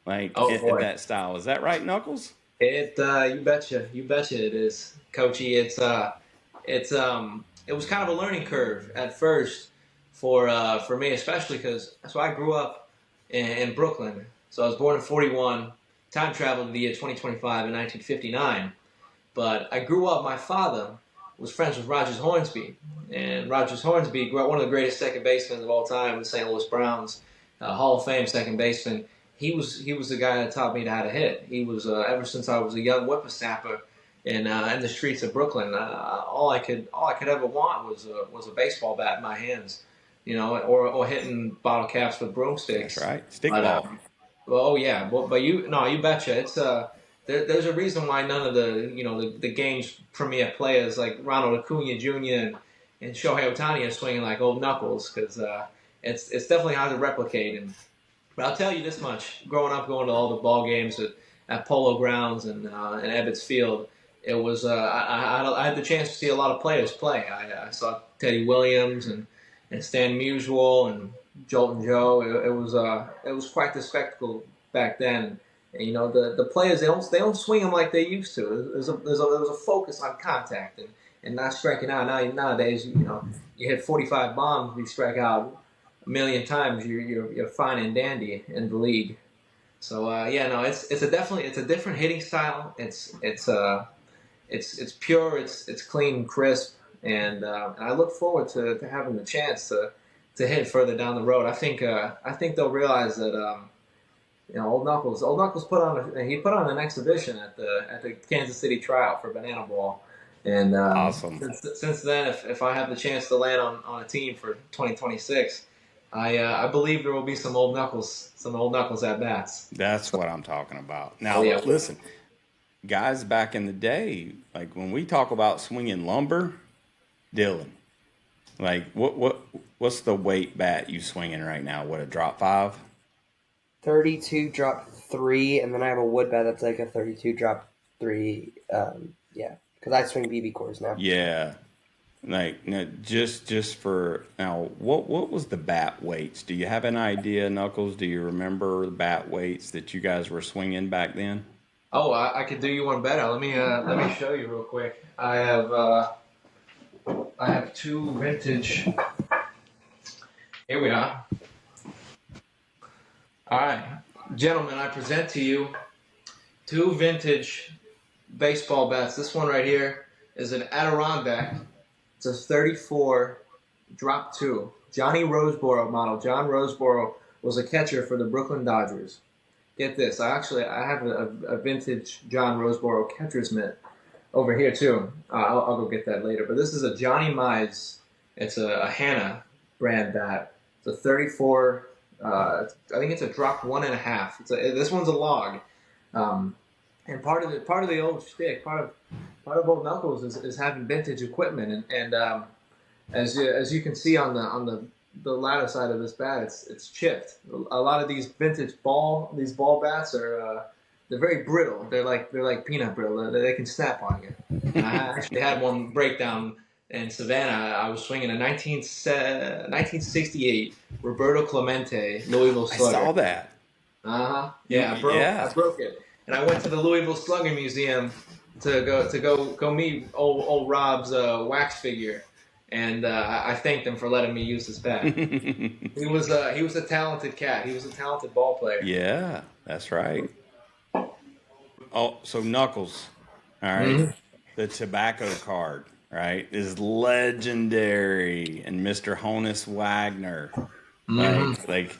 like Oh in boy. that style. Is that right, Knuckles? You betcha it is, Coachy. It was kind of a learning curve at first for me, especially because I grew up in Brooklyn. So I was born in '41, time traveled to the year 2025 in 1959. But I grew up. My father was friends with Rogers Hornsby, and Rogers Hornsby grew up one of the greatest second basemen of all time, the St. Louis Browns, Hall of Fame second baseman. He was the guy that taught me how to hit. He was ever since I was a young whippersnapper in the streets of Brooklyn. All I could ever want was a baseball bat in my hands, or hitting bottle caps with That's broomsticks. right, stick But ball. well, oh yeah, but you betcha. It's there's a reason why none of the game's premier players like Ronald Acuna Jr. and Shohei Ohtani are swinging like old Knuckles, because it's definitely hard to replicate. And But I'll tell you this much: growing up, going to all the ball games at Polo Grounds and Ebbets Field, it was I had the chance to see a lot of players play. I saw Teddy Williams and Stan Musial and Jolton Joe. It was quite the spectacle back then. And, you know, the players they don't swing them like they used to. There was a focus on contact and not striking out. Nowadays, you know, you hit 45 bombs, you strike out a million times, you're fine and dandy in the league. So yeah, no, it's a different hitting style. It's pure, it's clean, crisp, and I look forward to having the chance to hit further down the road. I think they'll realize that you know, Old Knuckles put on an exhibition at the Kansas City tryout for Banana Ball. And Awesome. since then, if I have the chance to land on a team for 2026, I believe there will be some old Knuckles at bats. That's what I'm talking about. Now, Yeah. listen, guys back in the day, like when we talk about swinging lumber, Dylan, like what's the weight bat you swinging right now? What, a drop 5? 32 drop 3, and then I have a wood bat that's like a 32 drop 3. Yeah, because I swing BB cores now. Yeah. Like now, just for now, what was the bat weights? Do you have an idea, Knuckles? Do you remember the bat weights that you guys were swinging back then? Oh, I could do you one better. Let me show you real quick. I have two vintage. Here we are. All right, gentlemen, I present to you two vintage baseball bats. This one right here is an Adirondack. It's a 34 drop 2. Johnny Roseboro model. John Roseboro was a catcher for the Brooklyn Dodgers. Get this. I have a vintage John Roseboro catcher's mitt over here too. I'll go get that later. But this is a Johnny Mize. It's a Hanna brand bat. It's a 34. I think it's a drop 1.5. This one's a log. And part of the old shtick, part of Old Knuckles is having vintage equipment, and as you can see on the latter side of this bat, it's chipped. A lot of these vintage ball bats are they're very brittle. They're like peanut brittle. They can snap on you. And I actually had one breakdown in Savannah. I was swinging a 1968 Roberto Clemente Louisville I Slugger. saw that. Yeah, Yeah. I broke it, and I went to the Louisville Slugger Museum to go meet old Rob's wax figure, and I thanked him for letting me use his bat. He was a talented cat. He was a talented ball player. Yeah, that's right. Oh, so Knuckles, all right. Mhm. The tobacco card, right, is legendary, and Mr. Honus Wagner. Like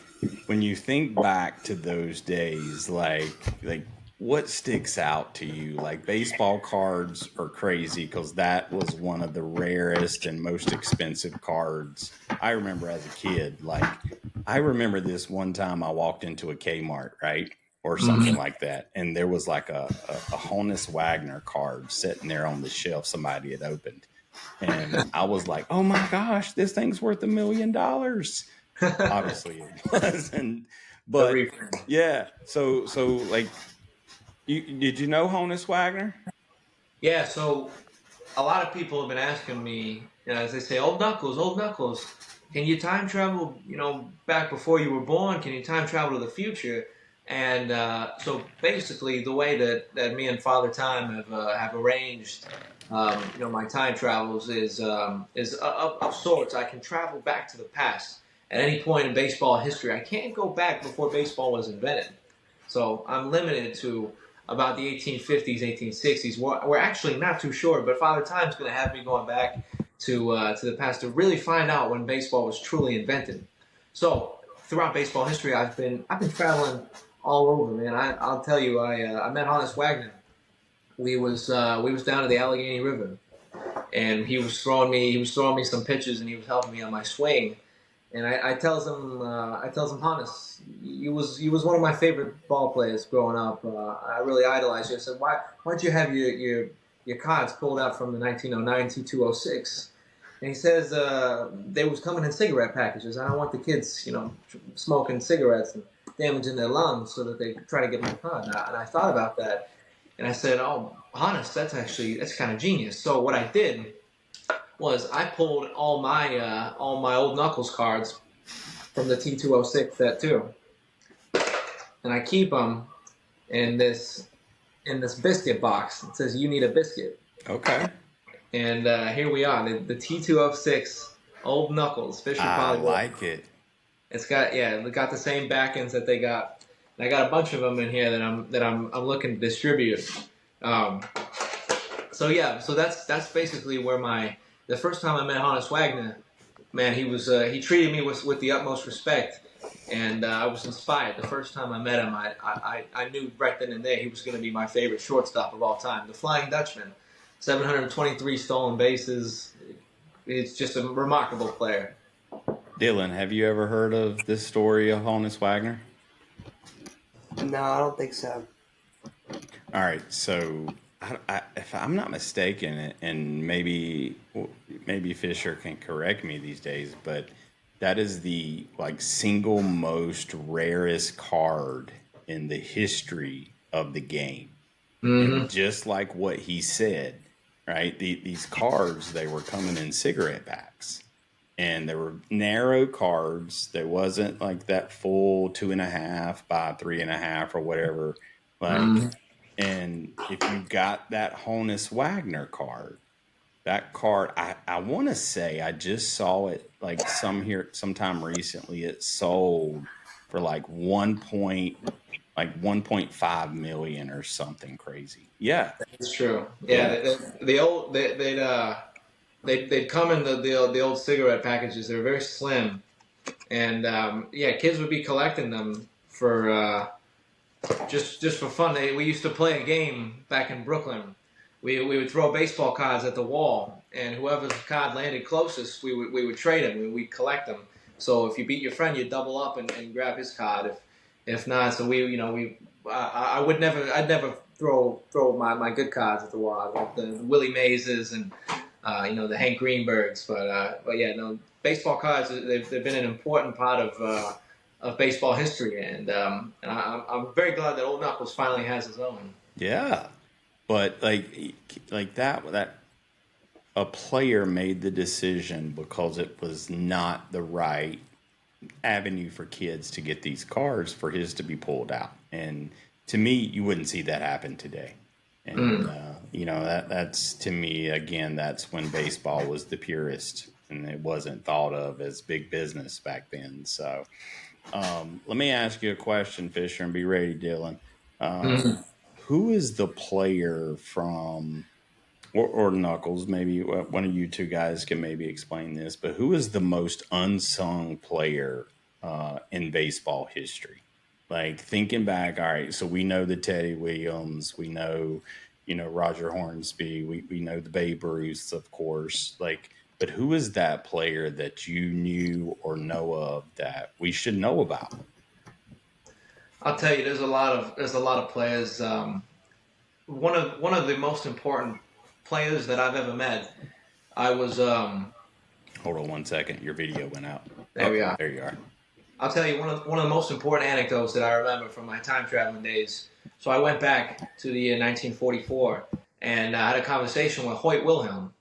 when you think back to those days, like what sticks out to you? Like baseball cards are crazy because that was one of the rarest and most expensive cards I remember as a kid. Like I remember this one time I walked into a Kmart, right? Or something like that. And there was like a Honus Wagner card sitting there on the shelf somebody had opened. And I was like, oh my gosh, this thing's worth $1 million. Obviously it wasn't. But yeah, so like did you know Honus Wagner? Yeah, so a lot of people have been asking me, you know, as they say, Old Knuckles, can you time travel, you know, back before you were born? Can you time travel to the future? And so basically the way that me and Father Time have arranged, you know, my time travels is of sorts. I can travel back to the past at any point in baseball history. I can't go back before baseball was invented. So I'm limited to about the 1850s, 1860s. We're actually not too sure, but Father Time's going to have me going back to the past to really find out when baseball was truly invented. So throughout baseball history, I've been traveling all over, man. I'll tell you, I met Honus Wagner. We was down to the Allegheny River, and he was throwing me some pitches, and he was helping me on my swing. And I tells him, Hannes, you was one of my favorite ball players growing up. I really idolized you. I said, why'd you have your cards pulled out from the 1909 T206? And he says they was coming in cigarette packages. I don't want the kids, you know, smoking cigarettes. And damaging their lungs so that they try to get my card. And I thought about that, and I said, "Oh, honest, that's kind of genius." So what I did was I pulled all my old Knuckles cards from the T206 set too, and I keep them in this biscuit box. It says, "You need a biscuit." Okay. And here we are, the T206 old Knuckles Fisher I Polydoroff. like it. It got the same back ends that they got. And I got a bunch of them in here that I'm looking to distribute. Um, so that's basically where the first time I met Hannes Wagner, man, he treated me with the utmost respect, and I was inspired. The first time I met him, I knew right then and there he was going to be my favorite shortstop of all time, the Flying Dutchman. 723 stolen bases. It's just a remarkable player. Dylan, have you ever heard of this story of Honus Wagner? No, I don't think so. All right, so if I'm not mistaken, and maybe Fisher can correct me these days, but that is the single most rarest card in the history of the game. Mm-hmm. And just like what he said, right? These cards, they were coming in cigarette packs, and they were narrow cards. There wasn't like that full 2.5 by 3.5 or whatever. And if you got that Honus Wagner card, that card, I want to say I just saw it sometime recently. It sold for 1.5 million or something crazy. Yeah, It's true. Yeah, they'd come in the old cigarette packages. They were very slim, and kids would be collecting them for just for fun. We used to play a game back in Brooklyn. We would throw baseball cards at the wall, and whoever's card landed closest, we would trade them. We'd collect them. So if you beat your friend, you'd double up and grab his card. If not, so I'd never throw my good cards at the wall, like the Willie Mazes and the Hank Greenbergs. But yeah, no, baseball cards, they've been an important part of baseball history, and I'm very glad that Old Knuckles finally has his own. Yeah, but that a player made the decision because it was not the right avenue for kids to get these cards for his to be pulled out. And to me, you wouldn't see that happen today. And that's to me, again, that's when baseball was the purest, and it wasn't thought of as big business back then. So let me ask you a question, Fisher, and be ready, Dylan. Who is the player from, or Knuckles, maybe one of you two guys can maybe explain this, but who is the most unsung player in baseball history? Like, thinking back, all right, so we know the Teddy Williams, we know, Roger Hornsby, we know the Babe Ruths, of course, but who is that player that you knew or know of that we should know about? I'll tell you, there's a lot of players. One of the most important players that I've ever met. I was. Hold on 1 second. Your video went out. There we are. There you are. I'll tell you one of the most important anecdotes that I remember from my time traveling days. So I went back to the year 1944, and I had a conversation with Hoyt Wilhelm.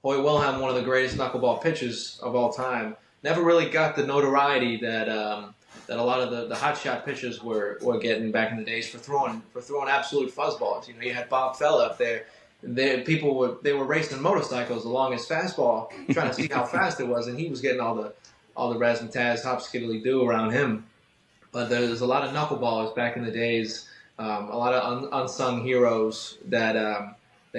Hoyt Wilhelm, one of the greatest knuckleball pitchers of all time, never really got the notoriety that a lot of the hotshot pitchers were getting back in the days for throwing absolute fuzzballs. You had Bob Fell up there. They were racing motorcycles along his fastball, trying to see how fast it was, and he was getting all the razzmatazz, hop skiddly do around him. But there's a lot of knuckleballers back in the days, a lot of unsung heroes that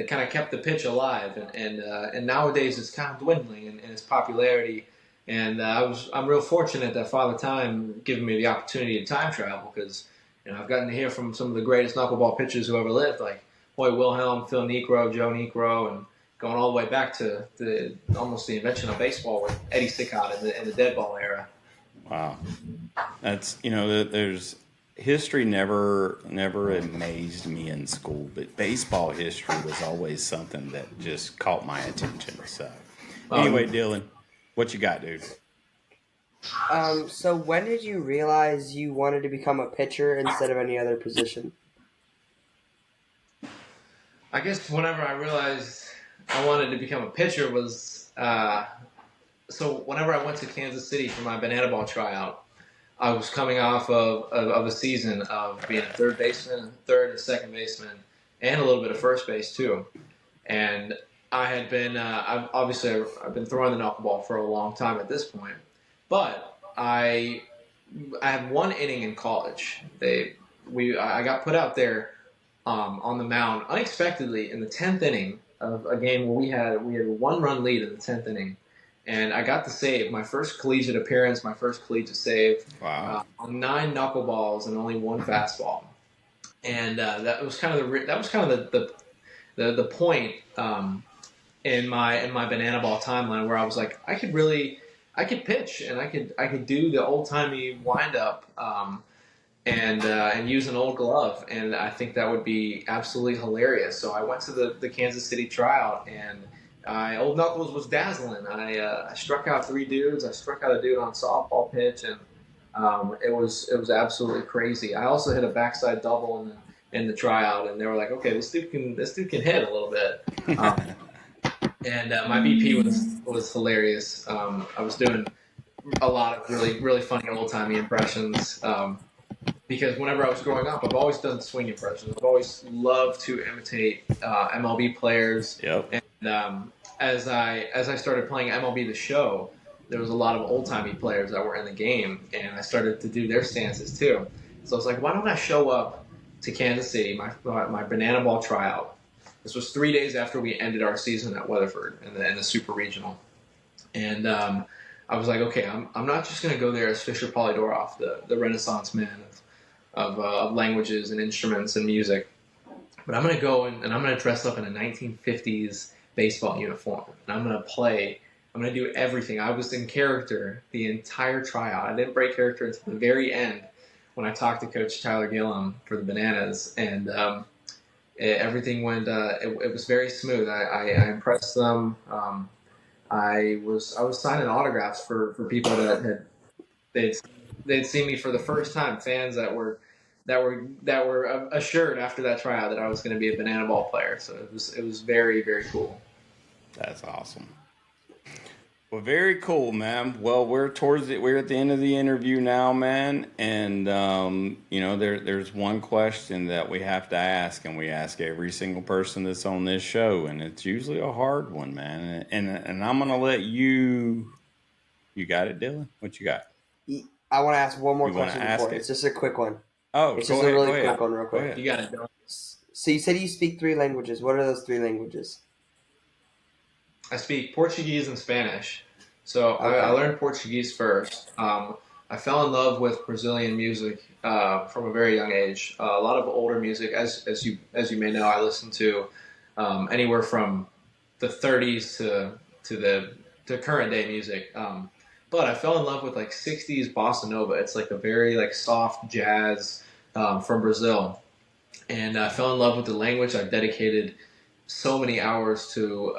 kind of kept the pitch alive, and nowadays it's kind of dwindling in its popularity. And I'm real fortunate that Father Time given me the opportunity to time travel, because I've gotten to hear from some of the greatest knuckleball pitchers who ever lived, like Hoyt Wilhelm, Phil Niekro, Joe Niekro, and going all the way back to almost the invention of baseball with Eddie Sicott in the dead ball era. Wow, that's there's history never amazed me in school, but baseball history was always something that just caught my attention. So anyway, Dylan, what you got, dude? So when did you realize you wanted to become a pitcher instead of any other position? I guess whenever I realized I wanted to become a pitcher was so whenever I went to Kansas City for my banana ball tryout, I was coming off of a season of being a third baseman, third and second baseman, and a little bit of first base too. And I had been, I've been throwing the knuckleball for a long time at this point, but I had one inning in college. I got put out there on the mound unexpectedly in the 10th inning of a game where we had a 1-run lead in the 10th inning, and I got the save, my first collegiate appearance, my first collegiate save Wow. on 9 knuckleballs and only one fastball, and that was kind of the point in my banana ball timeline where I was like, I could pitch and I could do the old timey wind up. And use an old glove, and I think that would be absolutely hilarious. So I went to the Kansas City tryout, and Old Knuckles was dazzling. I struck out 3 dudes. I struck out a dude on a softball pitch, and it was absolutely crazy. I also hit a backside double in the tryout, and they were like, okay, this dude can hit a little bit. And my BP was hilarious. I was doing a lot of really funny old timey impressions. Because whenever I was growing up, I've always done swing impressions. I've always loved to imitate MLB players. Yep. And as I started playing MLB The Show, there was a lot of old timey players that were in the game, and I started to do their stances too. So I was like, why don't I show up to Kansas City, my banana ball tryout? This was 3 days after we ended our season at Weatherford in the Super Regional, and I was like, okay, I'm not just going to go there as Fisher Polydoroff, the Renaissance man of languages and instruments and music, but I'm going to go and I'm going to dress up in a 1950s baseball uniform, and I'm going to play. I'm going to do everything. I was in character the entire tryout. I didn't break character until the very end when I talked to Coach Tyler Gillum for the Bananas, and everything went. It was very smooth. I impressed them. I was signing autographs for people that they'd they'd seen me for the first time. Fans that were assured after that tryout that I was going to be a banana ball player. So it was very, very cool. That's awesome. Well, very cool, man. Well, we're at the end of the interview now, man. And there's one question that we have to ask, and we ask every single person that's on this show, and it's usually a hard one, man. And I'm gonna let you. You got it, Dylan? What you got? I want to ask one more You want question to ask before. it? It's just a quick one. Oh, It's go just a ahead. really Go ahead. quick one, real Go quick. ahead. You got it, Dylan. So you said you speak 3 languages. What are those 3 languages? I speak Portuguese and Spanish. So Okay. I learned Portuguese first. I fell in love with Brazilian music from a very young age. A lot of older music, as you may know, I listen to anywhere from the 30s to current day music. But I fell in love with like 60s bossa nova. It's like a very like soft jazz from Brazil, and I fell in love with the language. I've dedicated so many hours to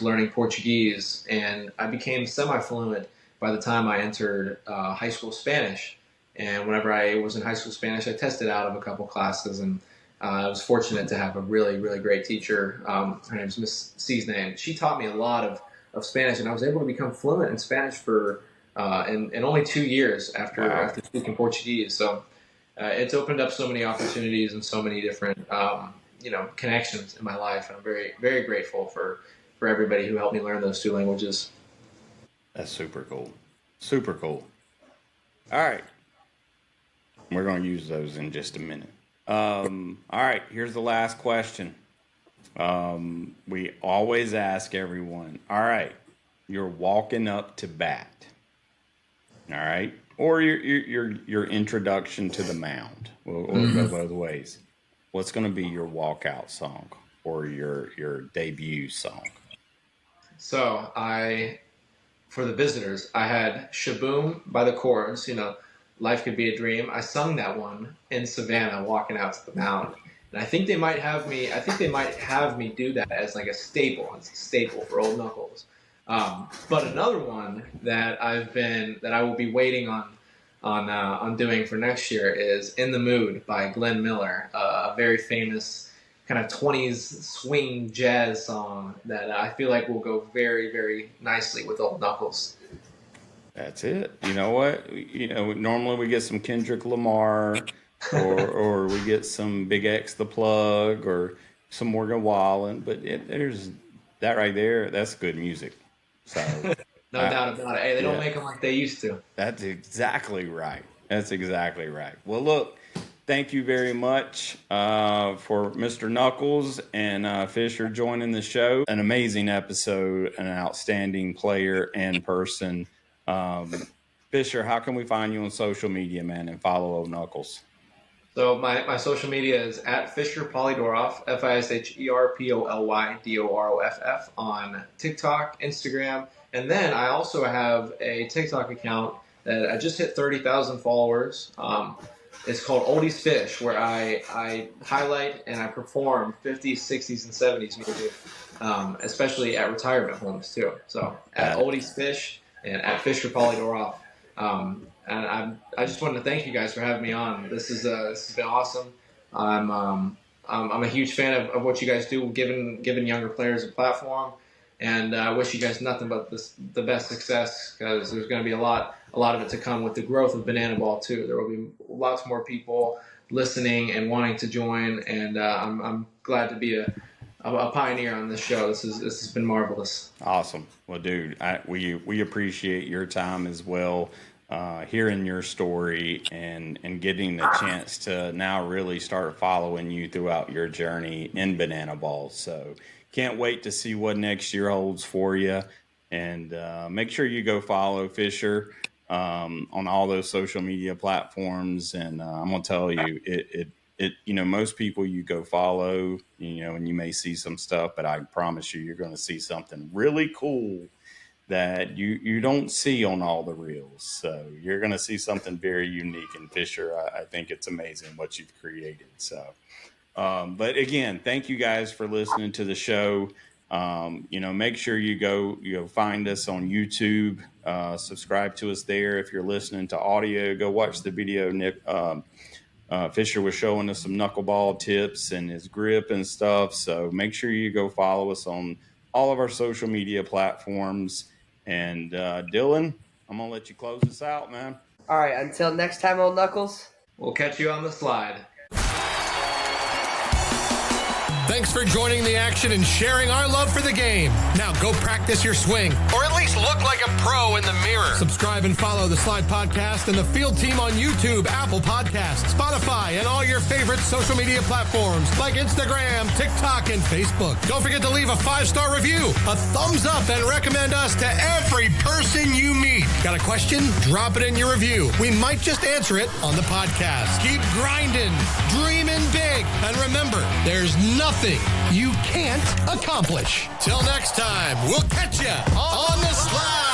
learning Portuguese, and I became semi-fluent by the time I entered high school Spanish. And whenever I was in high school Spanish, I tested out of a couple classes, and I was fortunate to have a really, really great teacher. Her name's Miss Cisne, and she taught me a lot of Spanish, and I was able to become fluent in Spanish for in only 2 years after speaking Portuguese. So it's opened up so many opportunities and so many different connections in my life, and I'm very, very grateful for everybody who helped me learn those 2 languages. That's super cool. Super cool. All right. We're going to use those in just a minute. All right. Here's the last question. We always ask everyone, all right, you're walking up to bat. All right. Or your introduction to the mound. We'll go both ways. What's going to be your walkout song or your debut song? So for the visitors, I had Shaboom by the Chords, Life Could Be a Dream. I sung that one in Savannah walking out to the mound. And I think they might have me do that as like a staple. It's a staple for Old Knuckles. But another one that I will be waiting on doing for next year is "In the Mood" by Glenn Miller, a very famous kind of 20s swing jazz song that I feel like will go very, very nicely with Old Knuckles. That's it. You know what? Normally we get some Kendrick Lamar, or we get some Big X the Plug, or some Morgan Wallen. But there's that right there. That's good music. So No doubt about it. Hey, they don't yeah. make them like they used to. That's exactly right. Well, look, thank you very much for Mr. Knuckles and Fisher joining the show. An amazing episode, an outstanding player and person. Fisher, how can we find you on social media, man, and follow old Knuckles? So my social media is at Fisher Polydoroff, FisherPolydoroff on TikTok, Instagram, and then I also have a TikTok account that I just hit 30,000 followers. It's called Oldies Fish, where I highlight and I perform 50s, 60s, and 70s music, especially at retirement homes too. So at Oldies Fish and at Fisher Polydoroff. And I just wanted to thank you guys for having me on. This has been awesome. I'm a huge fan of what you guys do, giving younger players a platform, and I wish you guys nothing but the best success, because there's going to be a lot of it to come with the growth of Banana Ball too. There will be lots more people listening and wanting to join, and I'm glad to be a pioneer on this show. This has been marvelous. Awesome. Well, dude, we appreciate your time as well, hearing your story and getting the chance to now really start following you throughout your journey in Banana Balls. So can't wait to see what next year holds for you. And make sure you go follow Fisher on all those social media platforms. And I'm gonna tell you, it most people you go follow, and you may see some stuff, but I promise you're going to see something really cool that you don't see on all the reels. So you're going to see something very unique. And Fisher, I think it's amazing what you've created. So, but again, thank you guys for listening to the show. Make sure you go, find us on YouTube, subscribe to us there. If you're listening to audio, go watch the video. Fisher was showing us some knuckleball tips and his grip and stuff. So make sure you go follow us on all of our social media platforms. And Dylan, I'm going to let you close this out, man. All right, until next time, old Knuckles. We'll catch you on the slide. Thanks for joining the action and sharing our love for the game. Now go practice your swing, or at least look like a pro in the mirror. Subscribe and follow the Slide Podcast and the Field Team on YouTube, Apple Podcasts, Spotify, and all your favorite social media platforms like Instagram, TikTok, and Facebook. Don't forget to leave a 5-star review, a thumbs up, and recommend us to every person you meet. Got a question? Drop it in your review. We might just answer it on the podcast. Keep grinding, dreaming big, and remember, there's nothing you can't accomplish. Till next time, we'll catch you on the slide.